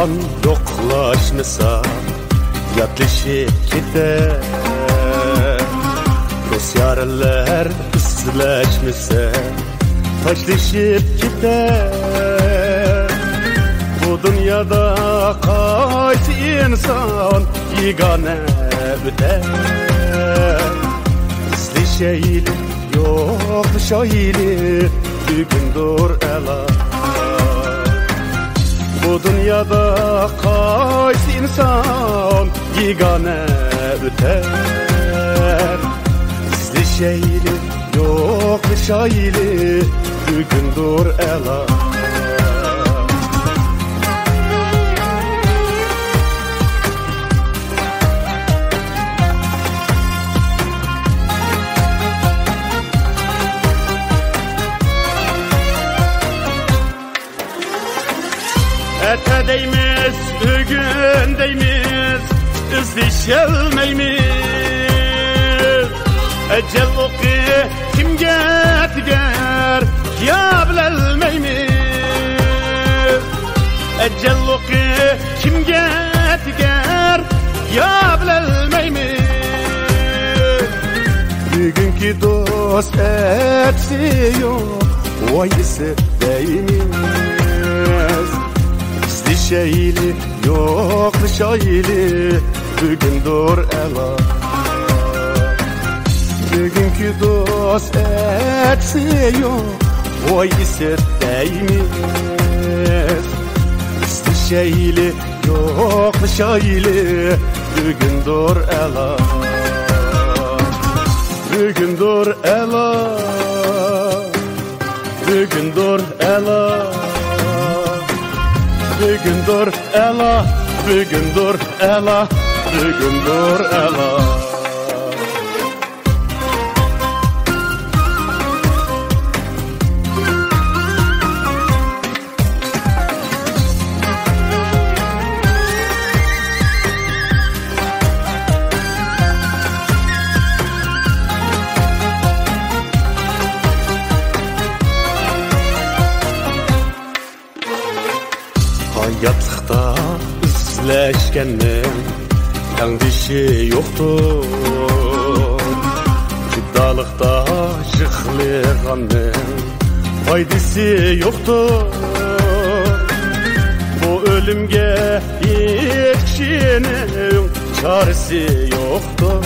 zaman yoklaşmasa yatlaşıp gider. Dost yarlar ıslaşmasa taşlaşıp gider. Bu dünyada kaç insan yegane biter. Izlişeyli yoklaşaylı bugündür ela. Bu dünyada kaç insan yegane biter. Izlişeyli yoklaşaylı bugündür ela. Ete deymiz, bugün deymiz, izleşelmeymiz. Ecel oku kimge tiger, ya bilelmeymiz. Ecel oku kimge tiger, ya bilelmeymiz. Bugünkü dost etsi yok, vayısı deymiz. Izlişeyli yoklaşaylı bugündür ela. Bugünkü dost etsi yok, vayısı deymiz. Izlişeyli yoklaşaylı bugündür ela. Bugündür ela. Bugündür ela. Bugündür ela. Bugündür ela. Bugündür ela. Hayatlıkta izleşkenin tengdişi yoktur. Cübdalıkta jıxlıganın faydası yoktur. Bu ölümge yetişinin çaresi yoktur.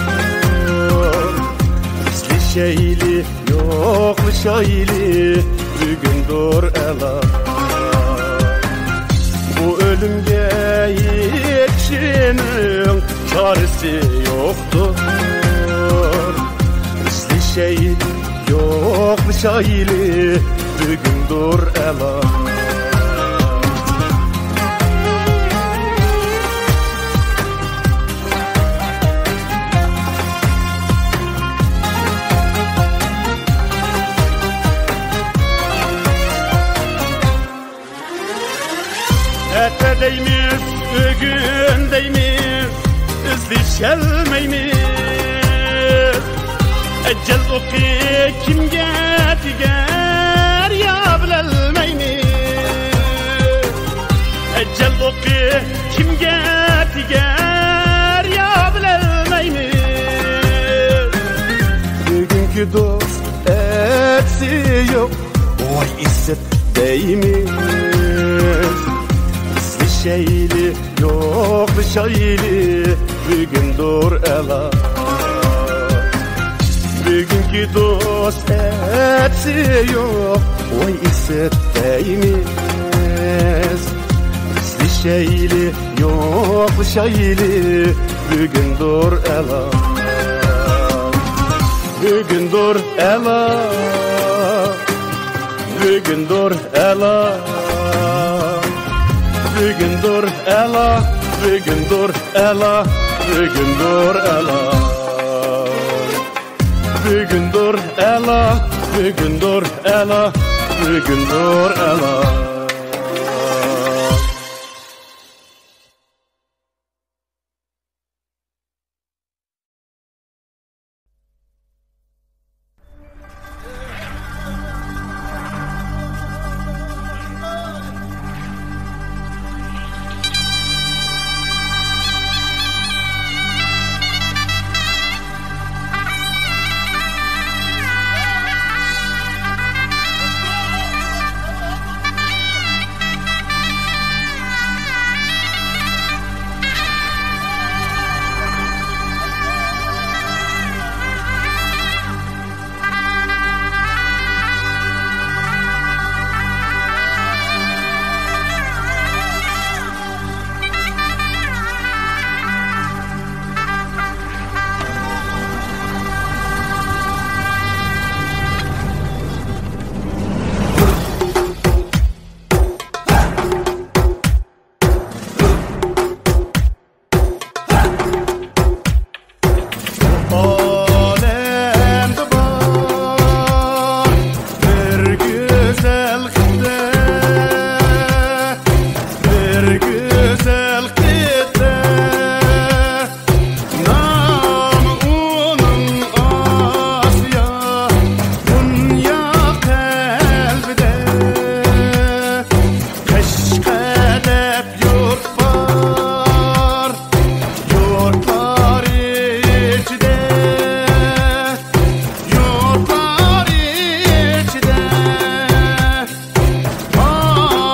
İzleşeyli yoklaşaylı bugündür ela. Bu ölümge yetişinin çaresi yoktur. İzleşeyli yoklaşaylı bugündür ela. Ete deymiz, bugün deymiz, izleşelmeymiz. Ecel oku kimge tiger, ya bilelmeymiz. Ecel oku kimge tiger, ya bilelmeymiz. Bugünkü dost etsi yok, vay izzet deymiz. Izlişeyli yoklaşaylı bugündür ela. Bugünkü dost etsi yok, vay izzet deymiz. Izlişeyli yoklaşaylı bugündür ela. Bugündür ela. Bugündür ela. Bugündür ela. Bugündür ela. Bugündür ela. Bugündür ela. Bugündür ela. Bugündür ela. Alemde var bir güzel kıta, bir güzel kıta. Namı onun Asya, dünya kalbide. Keşkedep yurt var, yurtlar içinde, yurtlar içinde.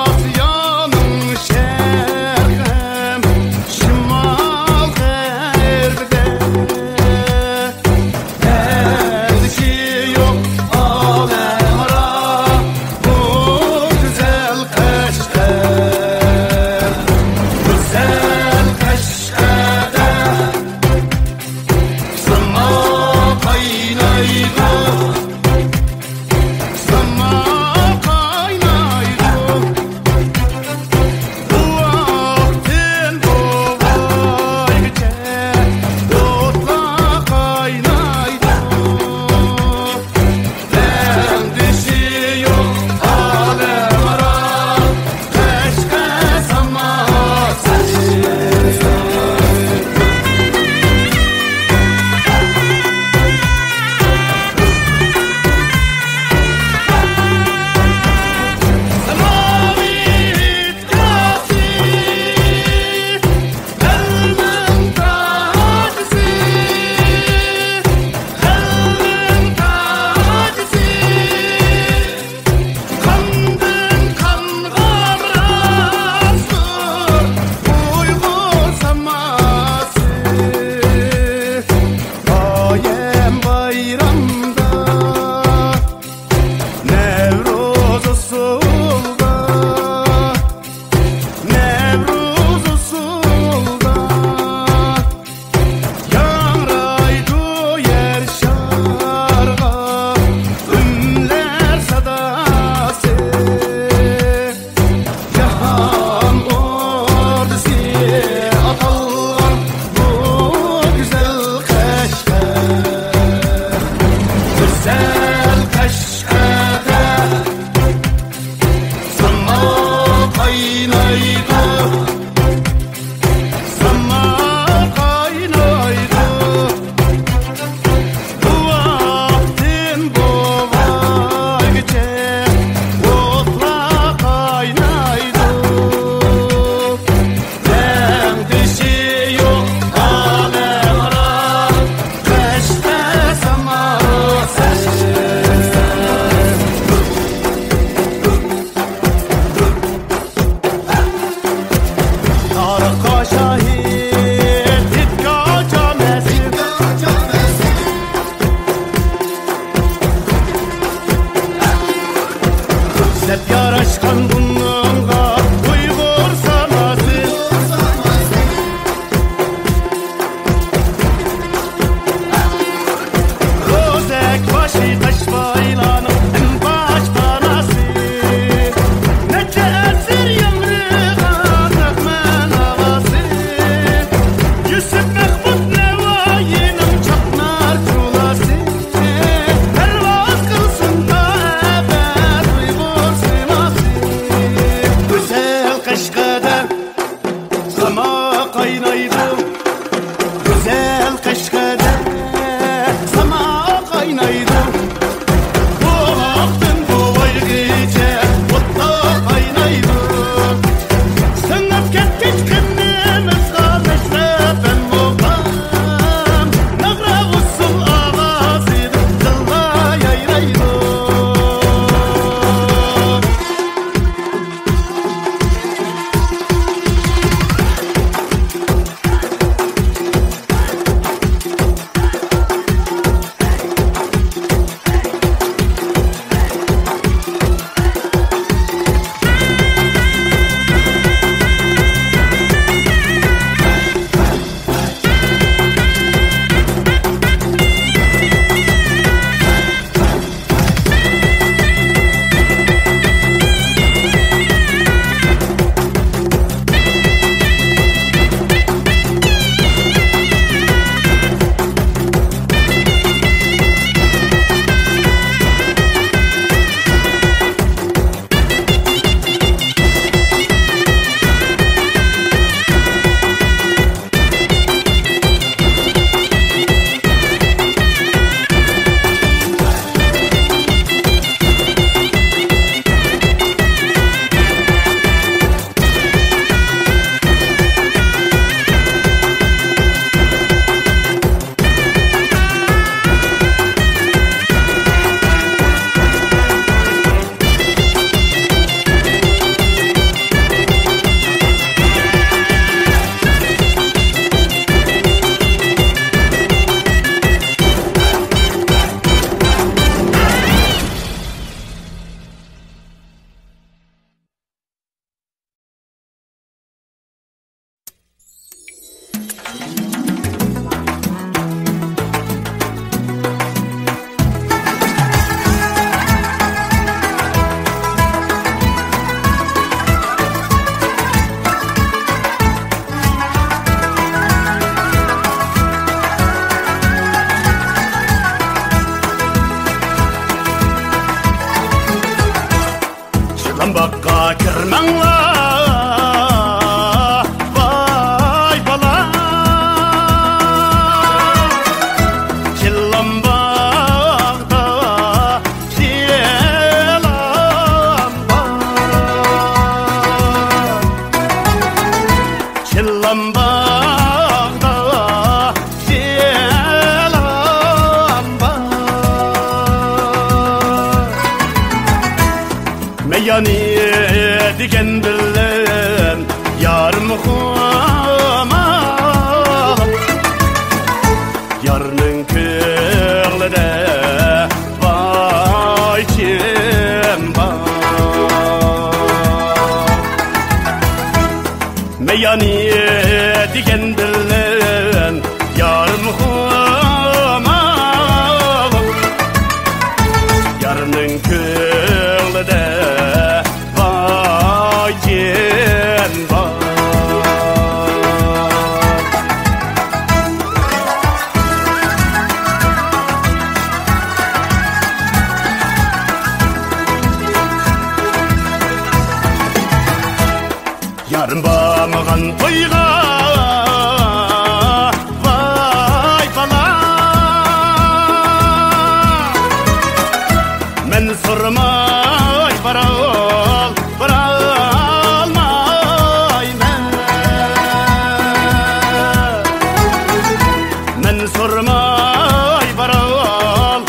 Asya'nın şerhem, şimal garbide. Eldişi yok alem ara, bu güzel Kaşgar. Güzel Kaşgar'da sama kaynaydı, sama kaynaydı. Bu vaktin bu vayce dotla kaynaydı. Endişi yok alem ara, Kaşgar saması. Semavit kasi, elmen tacisi, elmen tacisi. Kandın kanğa bıraktır, uygun saması. Ayem bayramda, Nevruz usulda, Nevruz usulda. Yanraydı yer şarğa, ünler sadası. Cihan ordusu atallar, bu güzel Kaşgar. meyani digen bilen yarım huma yarının kırlıda vay kim var meyani digen bilen yarım huma yarının kırlıda vay kim var yarın bağmağın toyga vay bala men sormay baralmay men sormay baralmay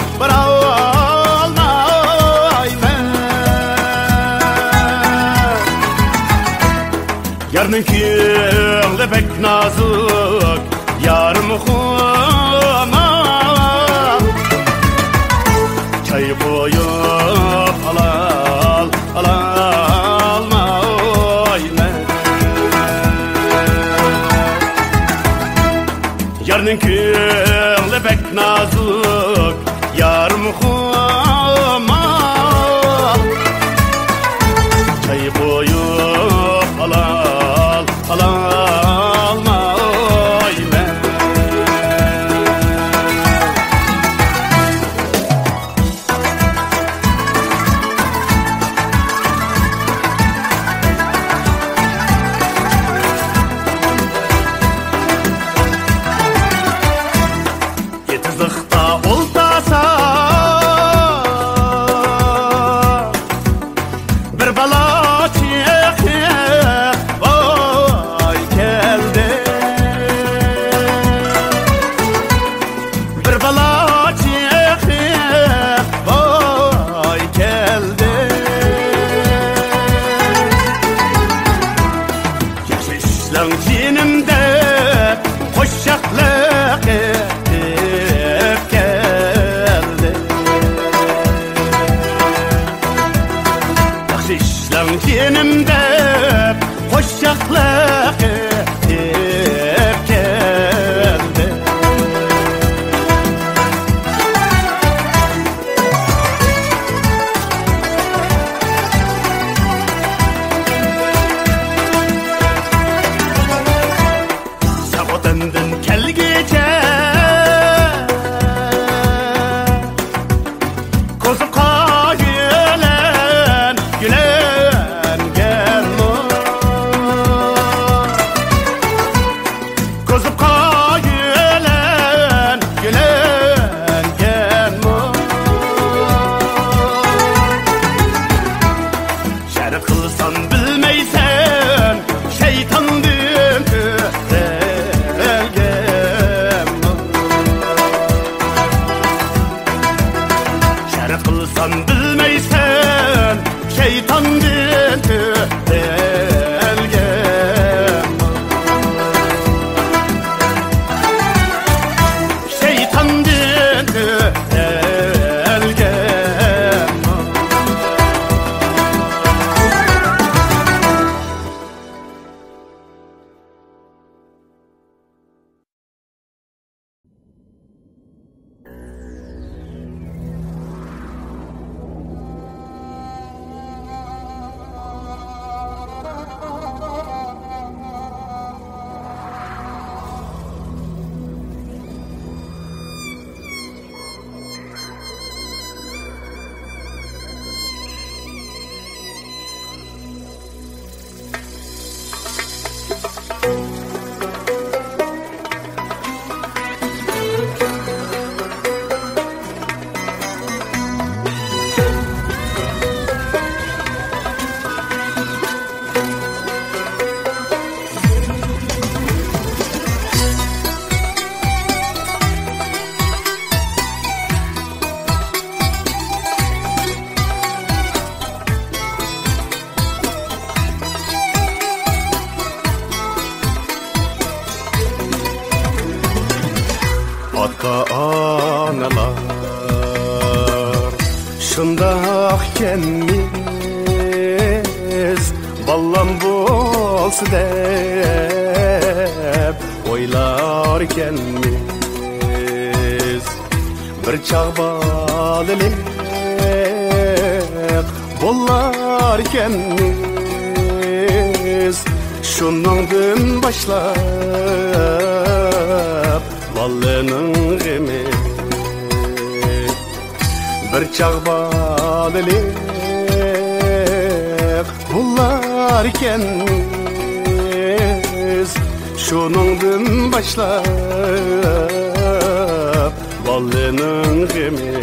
yarının kıyılı pek nazık yarım huma çay koyup alalmay yarının kıyılı pek nazık yarım huma çay koyup alalmay yetizlikta oltasa bir bala çiğe vay geldi bir bala çiğe vay geldi yaşışlan cinimde hoşçaklık edip geldi yaşışlan cinimde hoşçaklık edip geldi sabotandın kelgece kozup gülen gelmo kozup gülen gelmo şeref kılsan bilmeysen şeytandım şeref kılsan bilmeysen şeytandım analar şundaq kenmiz ballam bolsa dep oylar kenmiz bir çağ balalik bollar kenmiz şundan başlap balının gemi bir çağ balalik bollar kenmiz şundan başlap balının gemi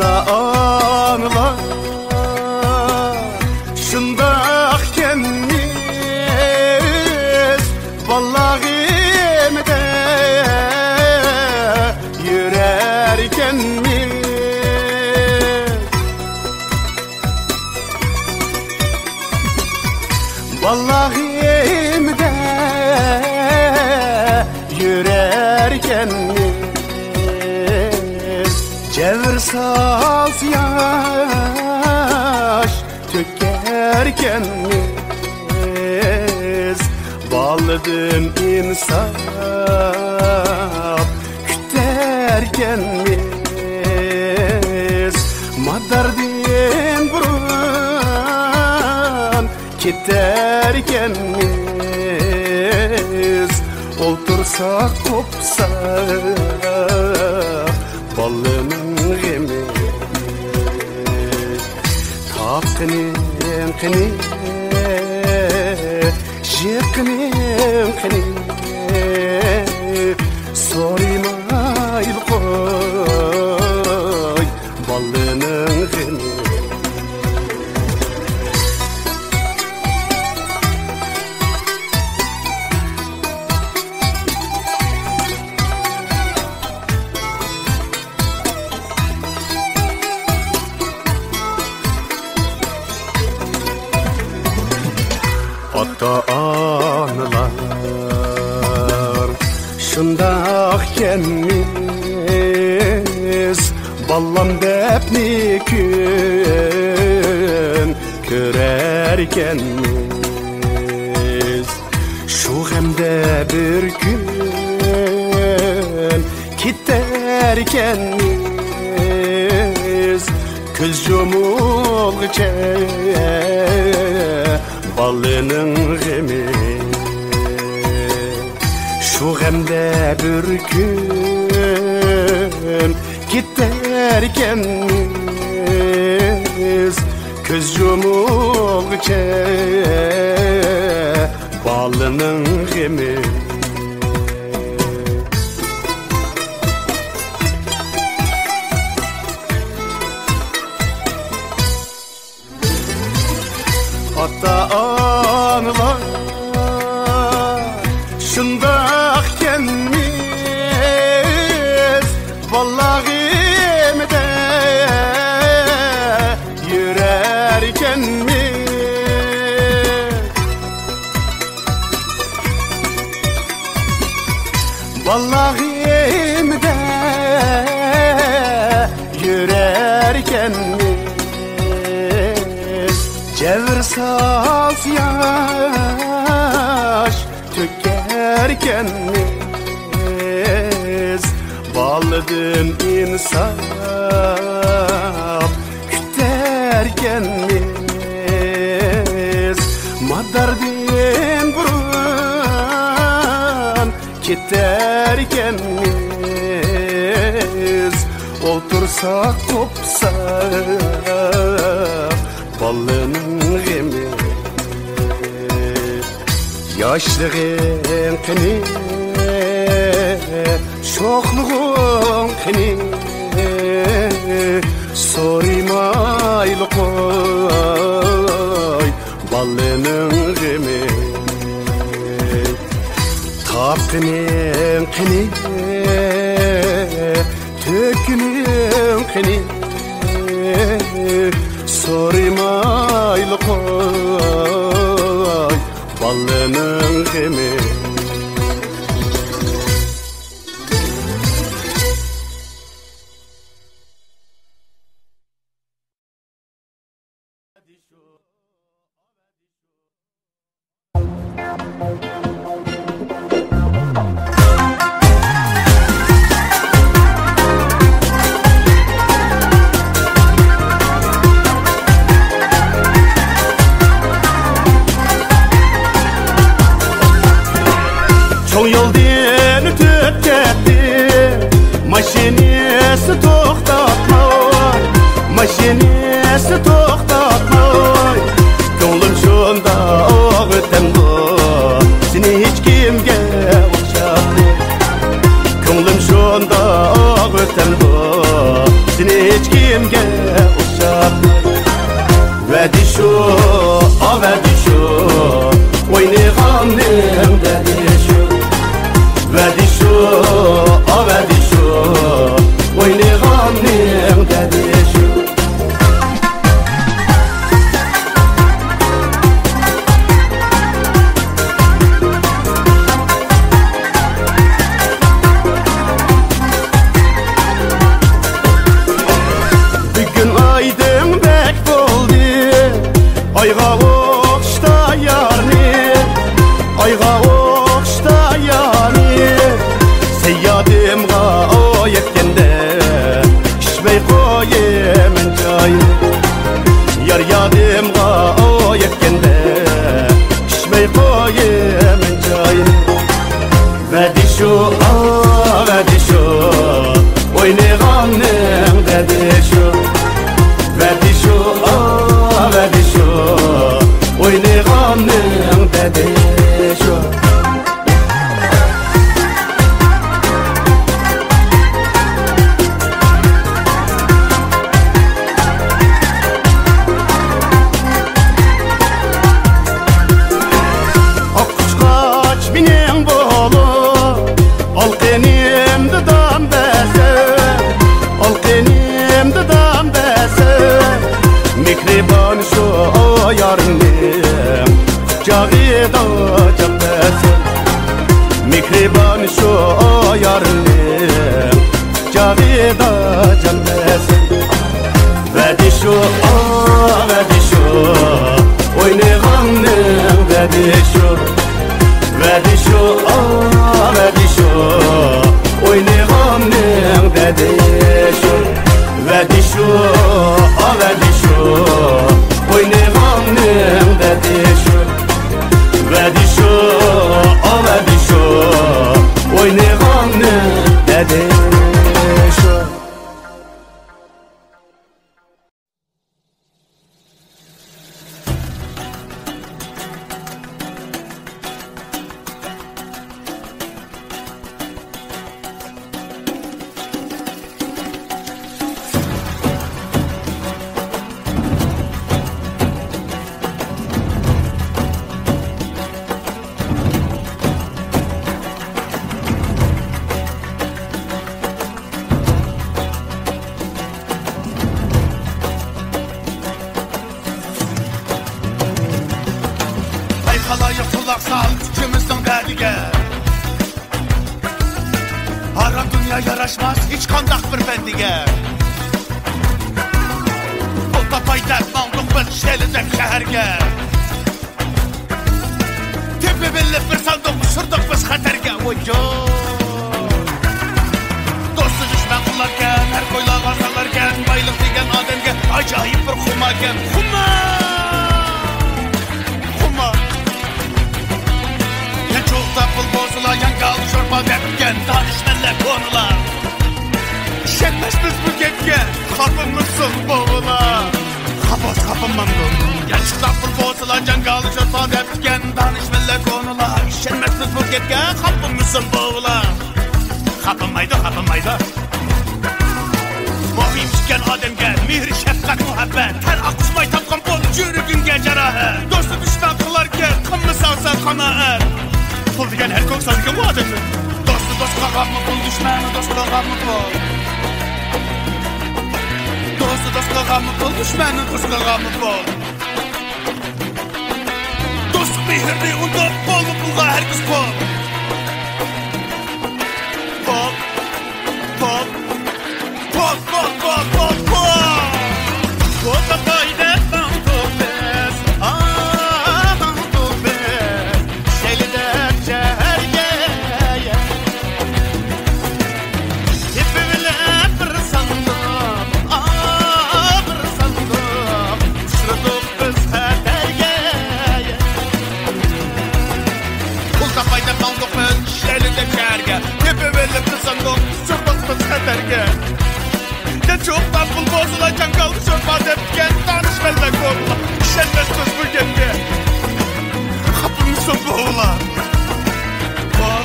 ata-analar şundaq kenmiz ballagimde yürerkenmiz ballagimde yürerkenmiz Cevir saz yaş tökerkenmiz Balladın insaf küterkenmiz Madardin burun keterkenmiz Oltursak kopsak ballının gemi Tapkının kını Jıkkının kını Sorumayıl koy ballının gemi ata-analar şundaq kenmiz ballam depni gün körerkenmiz şu hemde bir gün kiterkenmiz köz yumulğıca ballının gemi şu gemde bir gün giderkenmiz köz yumulğıca ballının gemi ata-analar şundaq kenmiz ballagimde yürerkenmiz ballagimde yürerkenmiz Cevir saz yaş tökerkenmiz Balladın insaf küterkenmiz Madardin burun keterkenmiz Otursak kopsak ballının gemi Yaşlığın kını şoqluğun kını Sorumaylı koy ballının gemi Tapkının kını tökünün kını So'rimayli qo'y ballining g'imi Çoğ yoldan ötüp ketdi Maşinesi to'xtatmay Maşinesi to'xtatmay Ko'nglim shunda o'g'itdi Seni hech kimga o'xshatmay Ko'nglim shunda o'g'itdi Seni hech kimga o'xshatmay Vadi shu, vadi shu O'ynag'anim dedi shu Vadi shu, vadi shu O'ynag'anim dedi shu Bugun oydin bek bo'ldi Oyga o'xshda yarni Oyga o'xshda yarni Seyyadimga o'yetganda Kishmay qo'yaman joyni Yar yadimga o'yetganda Kishmay qo'yaman joyni Vadi shu, vadi shu O'ynag'anim dedi shu Vadi shu, vadi shu O'ynag'anim dedi shu Oqqushqoch mening bo'lib Olqinimda dambasi Olqinimda dambasi Mehribon shu yarim Quchog'ida jambasi Mehribon shu yarim Quchog'ida jambasi Vadi shu, vadi shu O'ynag'anim dedi shu Vadi shu, vadi shu O'ynag'anim dedi shu Vadi shu, vadi shu O'ynag'anim dedi shu Vadi shu, vadi shu O'ynag'anim dedi shu Halayık kulak sal ikimizдің derdige Aram dünya yaraşmaz hiç kandak bir bendige Bu tapay dertmanlık bir şelidek şehirge Tepe belli bir sandık uçurduk biz xaterge Oyo Dostu düşman kullarken her koylağa salarken Baylık degen ademge acayip bir xumaken Xuma Tapıl bozula yangalı şorba derken Danışmenle konular İşetmez biz bu getke Kapımızsın boğula Kapos kapımın dolu Yançı tapıl bozula yangalı şorba derken Danışmenle konular İşetmez biz bu getke Kapımızsın boğula Kapınmaydı kapınmaydı Muhim çıkan ademge Mihri şefkat muhabbet Her akışmay tapkan bolu Jürübünge cerahet Dostu düşman kılarken Kımı savsa kanaat Pul degan her ko'k sazga bu odamni Do'sti do'st qilganmi pul dushmani do'st qilganmi pul Do'st Dostu dost kılgamı bol, düşmanı dost kılgamı bol. Dost mehirli unda bol, bulga herkes bol. Bol, bol, bol, bol, bol, bol, bol. Bol da fayda bantu bez, bantu bez. Şelide çergeye. Hepimle bir sandım, bir sandım. Şırdık biz hatergeye. Bol da fayda bantu bez, şelide çergeye. Hepimle bir sandım, şırdık biz hatergeye. Ne çok tatlı bozulacak kaldı çorba depken tanışmalar konular. Şenmez kız bu gece. Kapımızda boğular. Bal,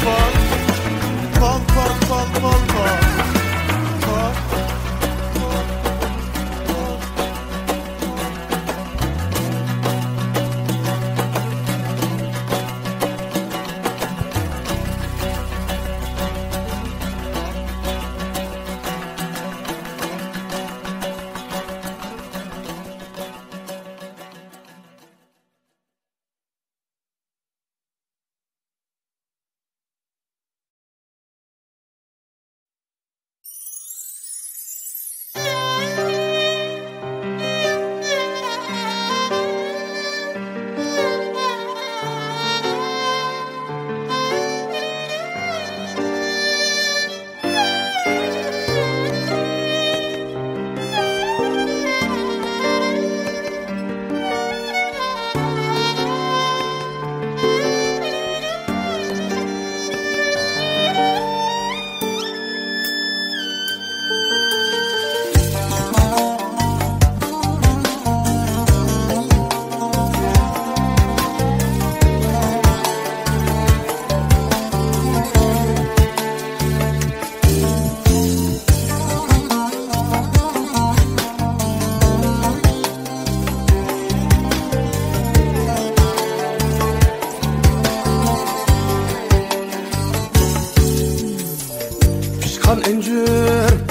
bal, bal, bal, bal, bal, bal. Bal.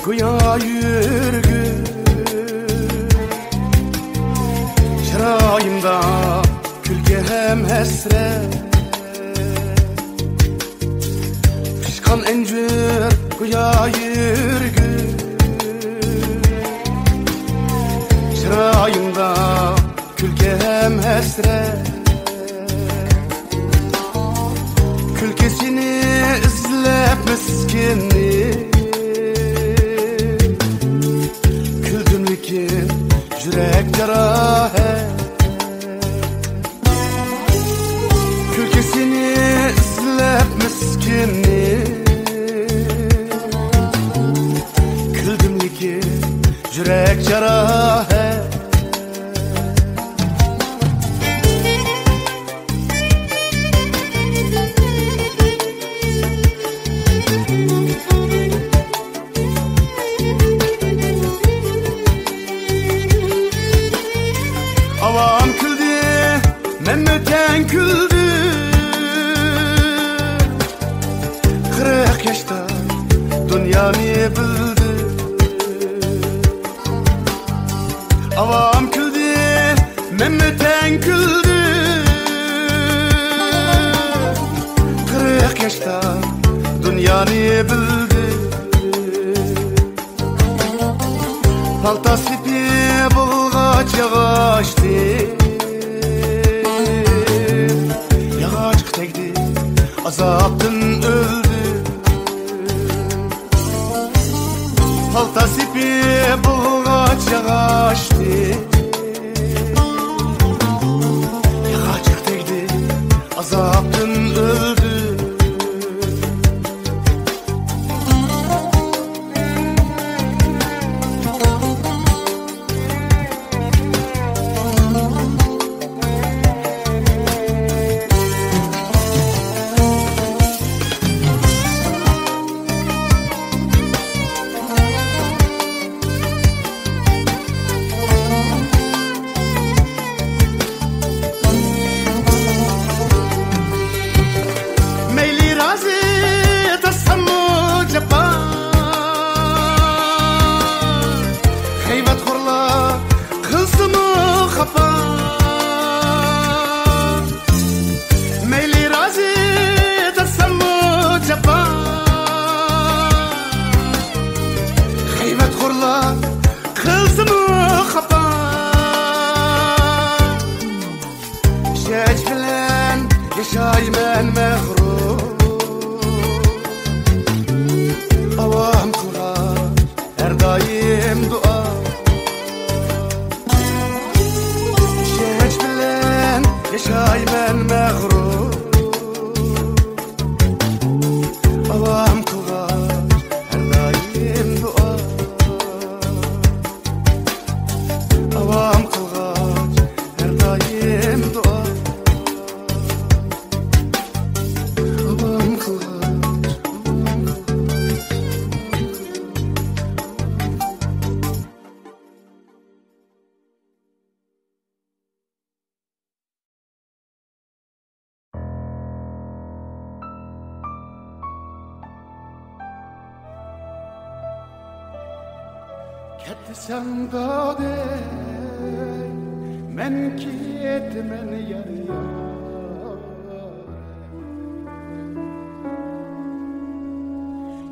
Güya yürgün çırağımda külge hem hasret. Pişkan encür güya yürgün çırağımda külge hem hasret. Külkesini izlep miskinni Yürek cerahe Külkesini izlep miskinni Küldümliki yürek cerahe Avam küldü, Mehmet'en küldü. 40 yaşta dünyayı bildi. Avam küldü, Mehmet'en küldü. 40 yaşta dünyayı bildi. Paltası bir bulgaç yağıştı. Yağacık tekdi, azaptın öldü. Paltası bir bulgaç yağıştı. Yağacık tekdi, azaptın öldü. xafa meyli razı dırsam mı cefa Xeyvet xurlar kılsın mı xafa Şeç bilen yaşayman mağrur Avam kurar her daim dua Şeç bilen yaşayman mağrur Avam kurar her daim dua Avam kurar her daim dua Avam kurar Ketsen dade men ketmen yar yar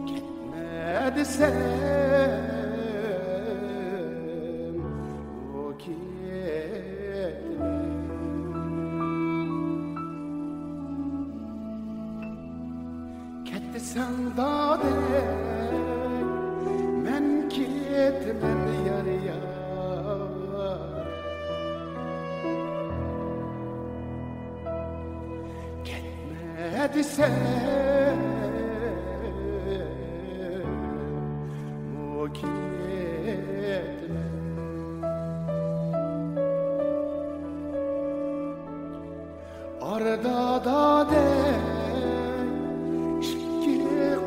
Ketme desem o ketme Ketsen dade men ketmen yar yar Ketme desem o ketme Arada da de şiki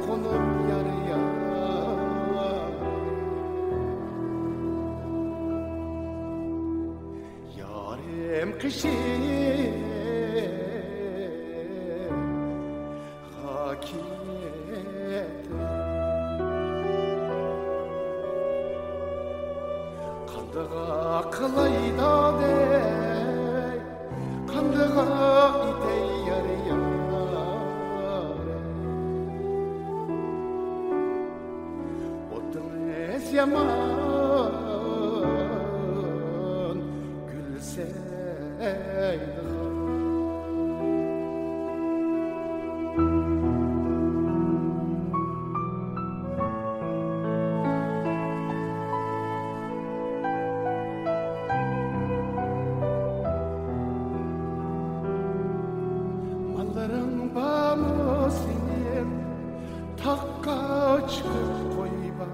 konum yar yar Yarim kışı hakiyet Kandığa kılayda de Kandığa ite yar yar Otun es yaman Gülseydi Malların bağımı senin Takka çıkıp koy bak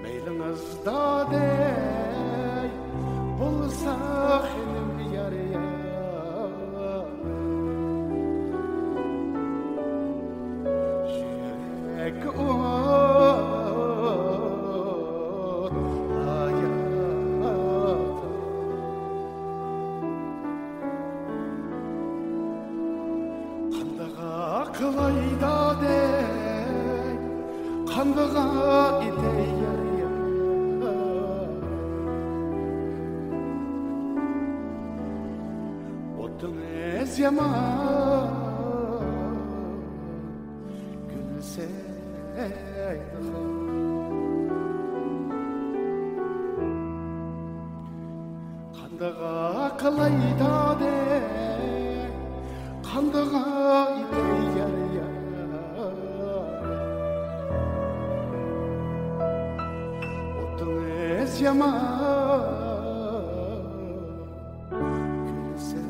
Meyliniz da dey Bulsa benim yar yar Yürek ot hayat Kandığa kılayda dey Kandığa ite yar yar Otun ez yaman Gülseydi Kandığa kılayda dey Kandığa ite yar yar Otun ez yaman Gülseydi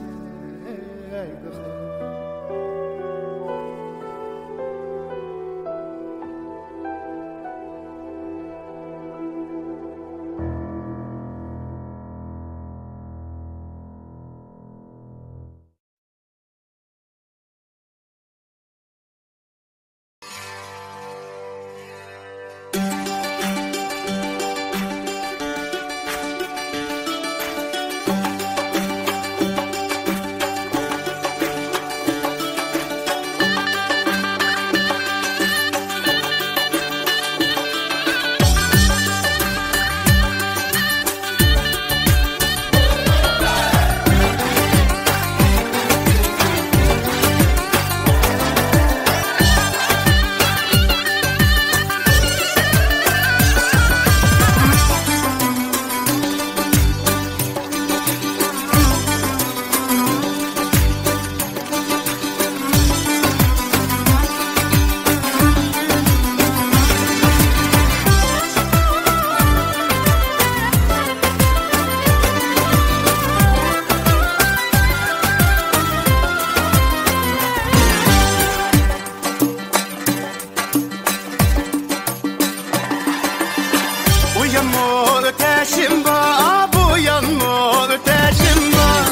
Uyanma öteşim var, uyanma öteşim var.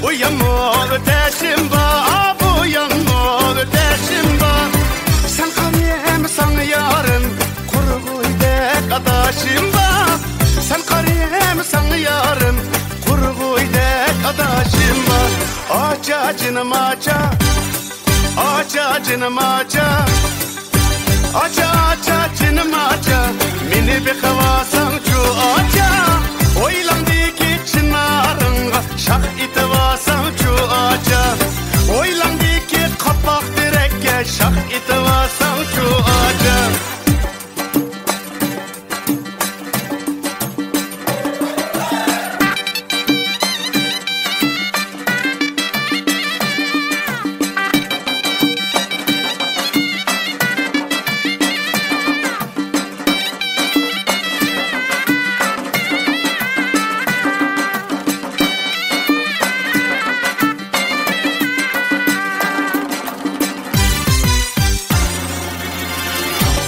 Uyanma öteşim var, uyanma öteşim var. Sen kariyemsan yarın, kurguydek adaşım var. Sen kariyemsan yarın, kurguydek adaşım var. Aça canım aça, aça canım aça. Aça aça canım aça, meni bir havasan şu aça. Oylandı ki çınarınga, şak iti vasan şu aça. Oylandı ki kapak direkke, şak iti vasan şu aça.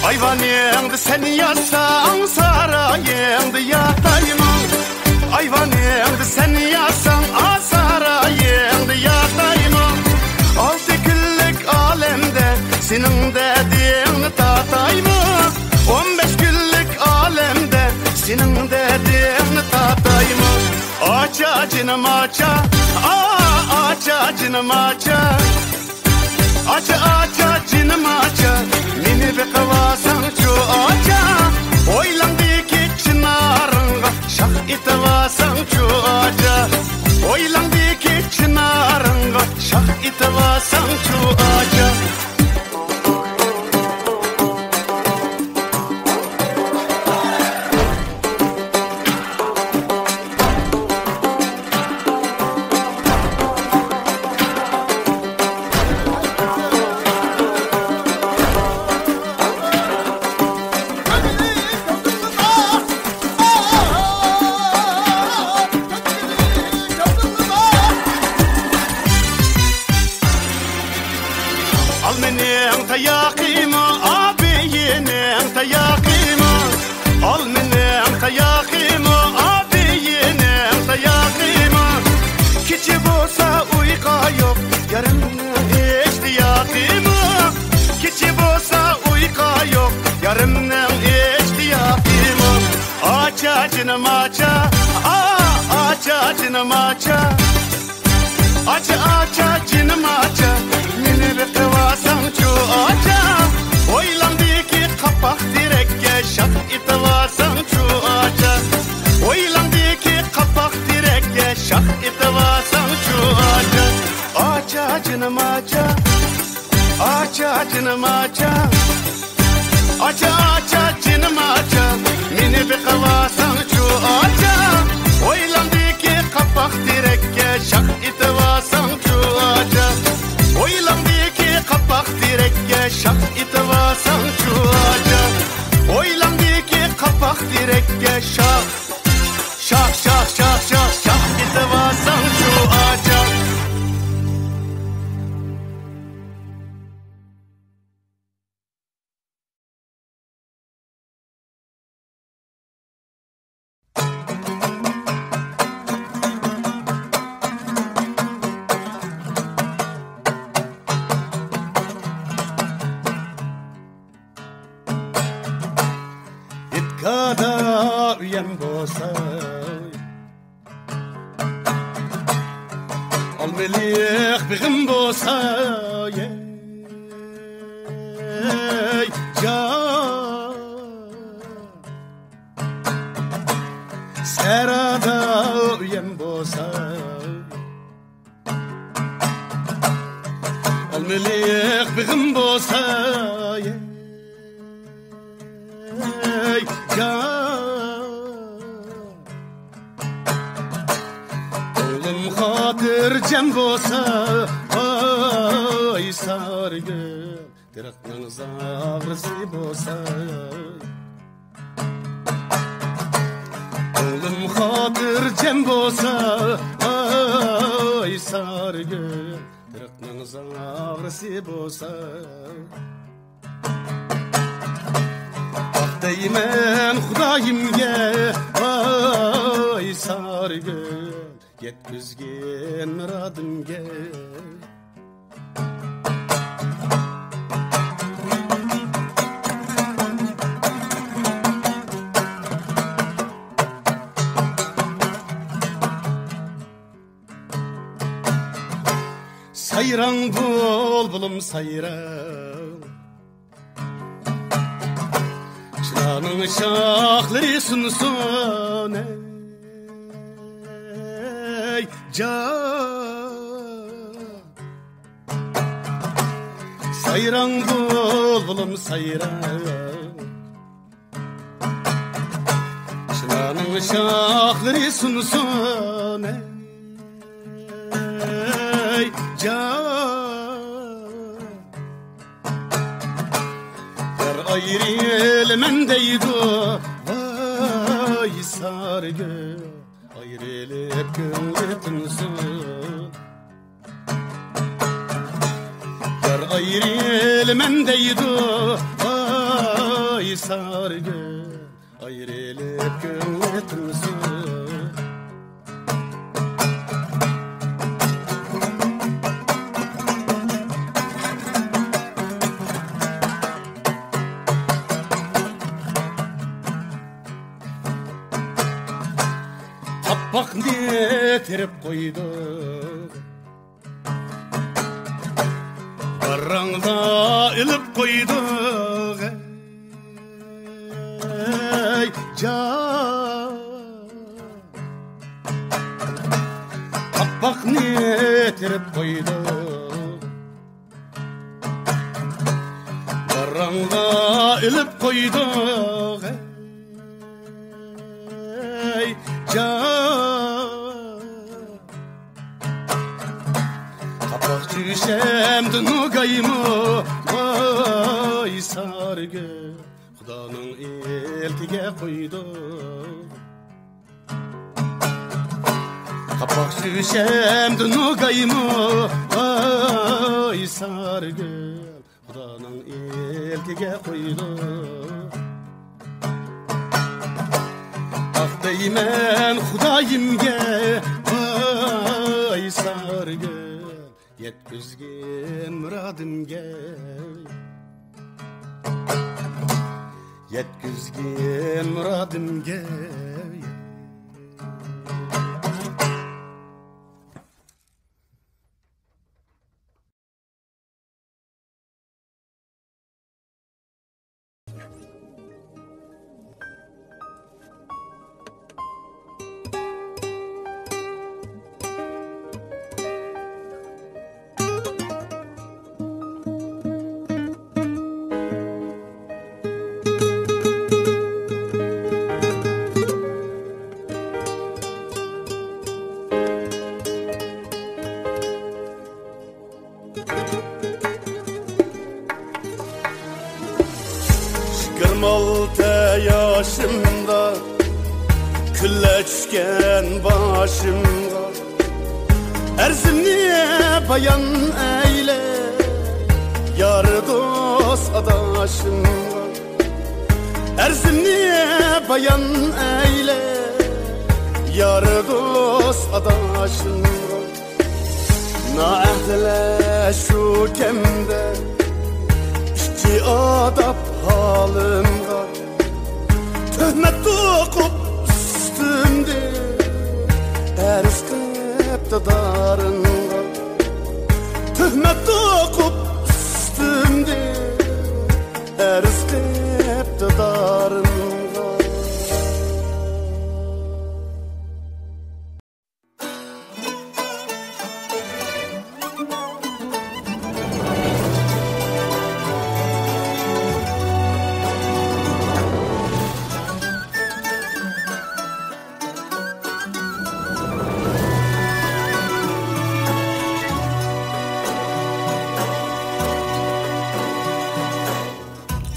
Ayvaningda sen yasan, sarayingda yatayım. Ayvaningda sen yasan, sarayingda yatayım. 6 günlük alemde senin dediğini tatayım. 15 günlük alemde senin dediğini tatayım. Aça canım aça, aça canım aça. Aça aça canım aça, meni bir kavasan şu aça. Oylandı ki çınarınga, şak iti vasan şu aça. Oylandı ki çınarınga, şak iti vasan şu aça. Almenin tayakima, abinin tayakima. Almenin tayakima, abinin tayakima. Kiçi bolsa uyka yok, yarımın iştiyakima. Kiçi bolsa uyka yok, yarımın iştiyakima. Aça canım aça, aça canım aça. Aça aça canım aça, meni bir kavasan şu aça. Oylandı ki kapak direkke, şak iti vasan şu aça. Oylandı ki kapak direkke, şak iti vasan şu aça. Aça canım aça, aça canım aça. Aça aça canım aça, meni bir kavasan şu aça. Oylandı ki kapak direkke, şak iti vasan şu aça. Oylandı ki kapak direkke, şak iti vasan şu aça. Oylandı ki kapak direkke, şak, şak şak şak şak, şak iti vasan şu aça. Kadar uyam bolsa almelik bigim bolsa can serada uyam bolsa almelik bigim bolsa Oğlum hatır cem bolsa ay sargı Dırıqның ağrısı bolsa Oğlum hatır cem bolsa ay sargı Dırıqның ağrısı bolsa deymen Xudayimga ay sargül yetkizgen muradimga Sayran bulbulum sayran Çınanın şahları sunsun ey can Sayran bulbulum sayran Çınanın şahları sunsun ey Yar ayrı mendeydu Vay sargı Ayrılıp gönletimsin Yar ayrı mendeydu Vay sargı Ayrılıp gönletimsin Bak ne terip koydu Barrağda ilip koydu Ey can Bak ne terip koydu Barrağda ilip koydu Ey can Düşemdin o gayımı Vay sargı Xudanın elkiga koydu Kapak düşemdin o gayımı Vay sargı Xudanın elkiga koydu Ah deymen Xudayimga Vay sargı Yetkizgen muradimga Yetkizgen muradimga Kırmalta yaşımda Külle düşken başımda Erzimniye bayan eyle Yar dost adaşımda Erzimniye bayan eyle Yar dost adaşımda Naehle şu kemde İşçi adap halımga Töhmet dokup üstümde Deriz kıptı darınga Töhmet dokup üstümde Deriz kıptı darınga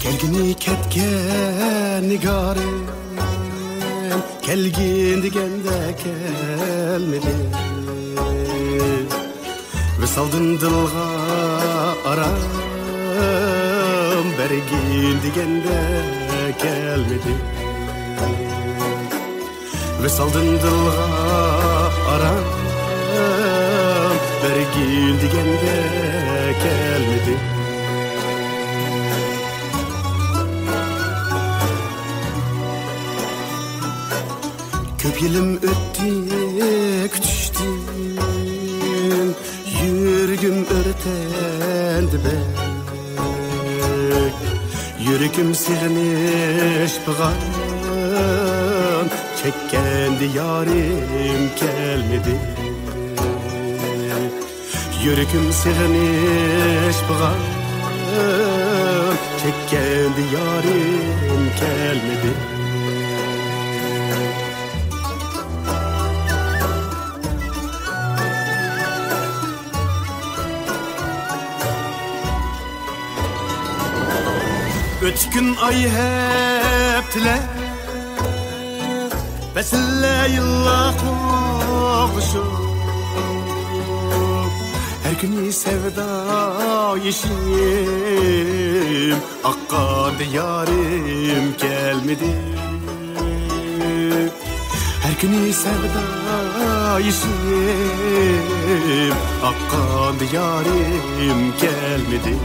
Kelgini ketken nigarim Kelgin digende kelmedi Visaldın dılga aram Bergin digende gelmedi. Ve saldın dılga aram, bir gül digende gelmedi. Köp yılım öttü, kütüştüm, yürgüm örtendi bek. Yürgüm sığınış bıgan, çekkendi yarim gelmedi. Yürgüm sığınış bıgan, çekkendi yarim gelmedi. Ötkün ay hep tile, besille yıllar kokuşup, her günü sevda yeşim, akkadı yarim gelmedi. Her günü sevda yeşim, akkadı yarim gelmedi.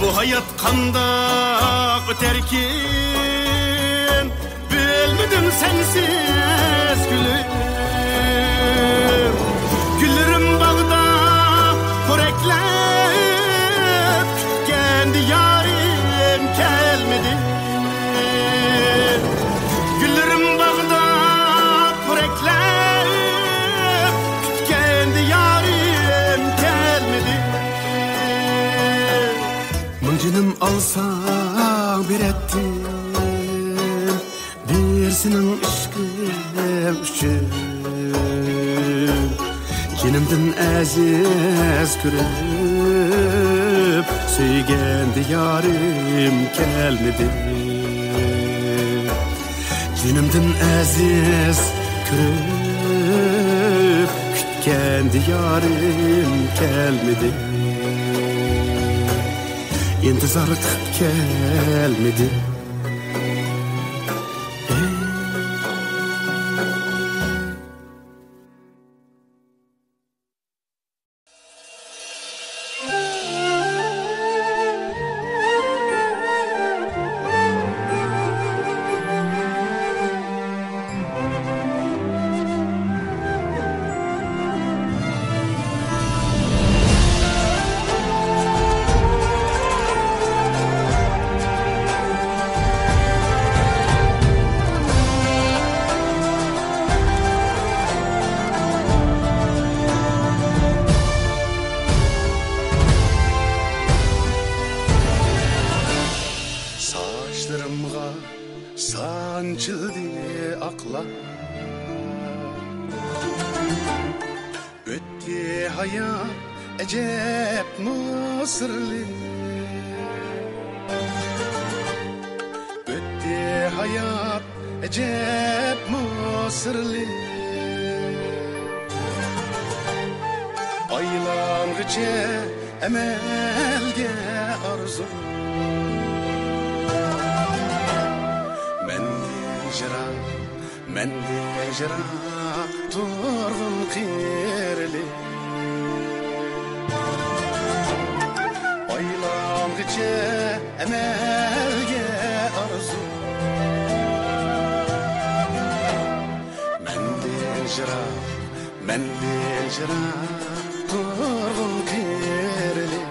Bu hayat kandak öterken, bilmedim sensiz gülüm. Güllerim bağda koreklep, kendi yarim gelmedi. Güllerim bağda koreklep, kendi yarim gelmedi. Mıncınım alsam bir ettim, birsinin ışkım üçün. Canımdan aziz görüp, söygendi yarim gelmedi. Canımdan aziz görüp, kütkendi yarim gelmedi. İntizar gelmedi. Sancıldı akla, öttü hayat ecep mısırlı. Öttü hayat ecep mısırlı. Aylangıca emelge arzu, Mendi jira turgun kirli. Aylangıca emelge arzu, Mendi jira turgun kirli.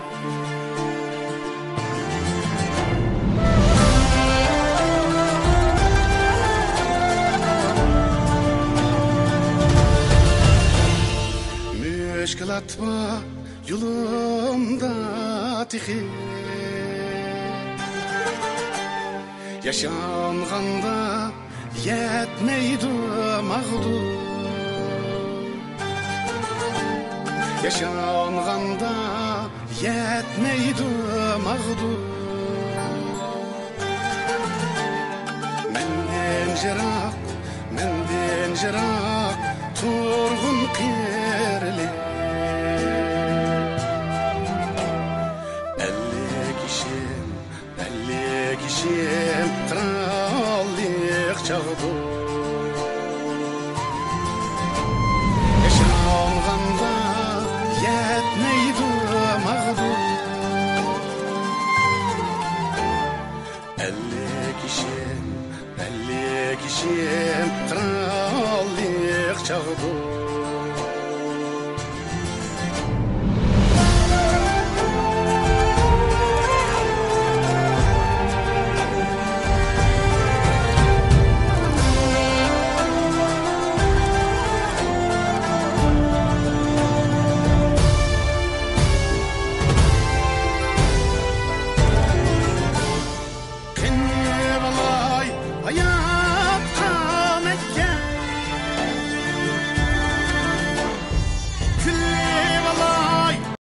Müşkilat var yolumda tixi, yaşanganda yetmeydi mağdur. Yaşanganda yetmeydi mağdur Menden jirak turgun qirli Elli kişim krallik çağdı Yaşanganda yetmeydi mağdur Elli kişim krallik çağdı